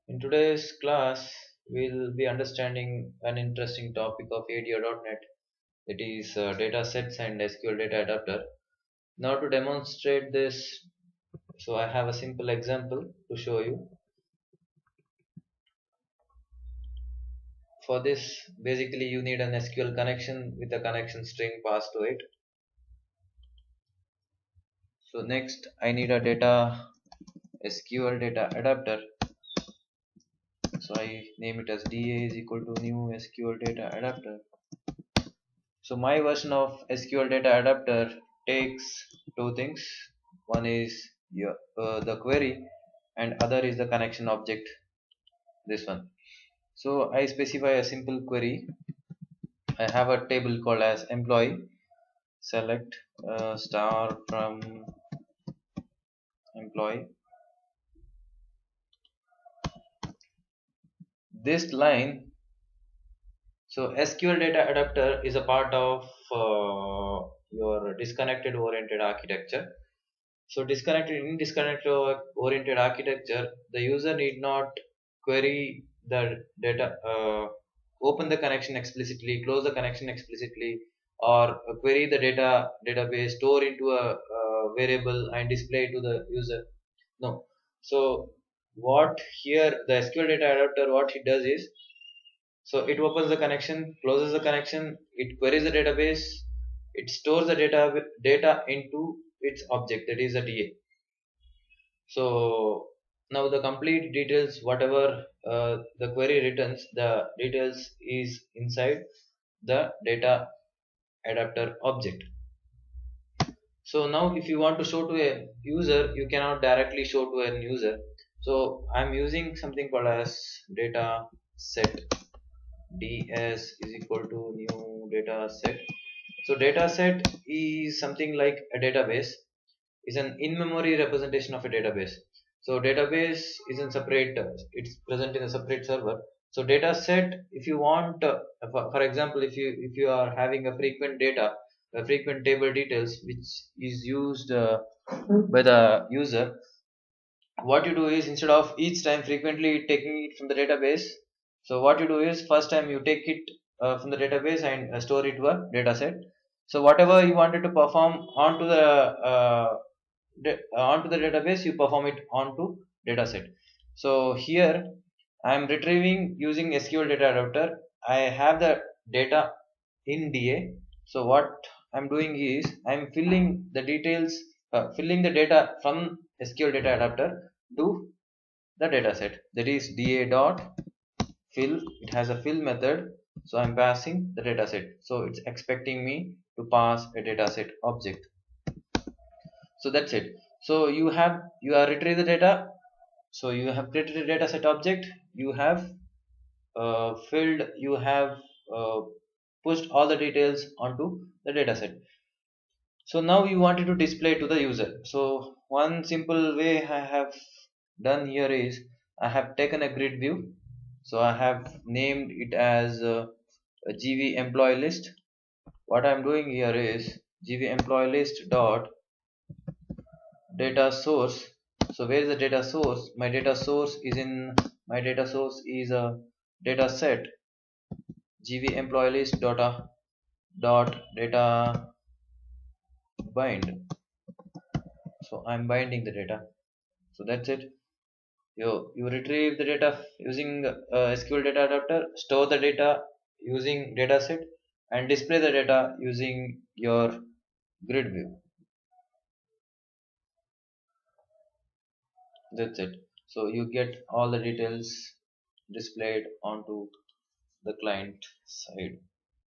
In today's class, we'll be understanding an interesting topic of ADO.NET, that is data sets and SQL data adapter. Now to demonstrate this, so I have a simple example to show you. For this, basically you need an SQL connection with a connection string passed to it. So next I need a data SQL data adapter. So I name it as DA is equal to new SQL data adapter. So my version of SQL data adapter takes two things. One is the query and other is the connection object, this one. So I specify a simple query. I have a table called as employee. Select star from employee. This line, so SQL data adapter is a part of your disconnected oriented architecture. So disconnected oriented architecture, the user need not query the data, open the connection explicitly, close the connection explicitly, or query the database, store into a variable and display to the user. No. So what here the SQL data adapter, what it does is, so it opens the connection, closes the connection, it queries the database, it stores the data into its object, that is a DA. So now the complete details, whatever the query returns, the details is inside the data adapter object. So now if you want to show to a user, you cannot directly show to an user. So I'm using something called as data set. ds is equal to new data set. So data set is something like a database, is an in-memory representation of a database. So database is in separate, it's present in a separate server. So data set, if you want, for example, if you are having a frequent data, a frequent table details which is used by the user, what you do is, instead of each time frequently taking it from the database, so what you do is, first time you take it from the database and store it to a data set. So whatever you wanted to perform onto the database, you perform it onto dataset. So here I am retrieving using SQL data adapter. I have the data in DA. So what I'm doing is, I'm filling the details, filling the data from SQL data adapter to the dataset, that is DA dot fill. It has a fill method, so I'm passing the dataset, so it's expecting me to pass a dataset object. So that's it. So you are retrieve the data. So you have created a dataset object, you have filled, you have uh, pushed all the details onto the dataset. So now you wanted to display to the user. So one simple way I have done here is, I have taken a grid view. So I have named it as a gv employee list. What I'm doing here is, gv employee list dot data source. So where is the data source? My data source is a data set gv employee list dot data bind. So I'm binding the data. So that's it. You retrieve the data using SQL data adapter, store the data using dataset, and display the data using your grid view. That's it. So you get all the details displayed onto the client side.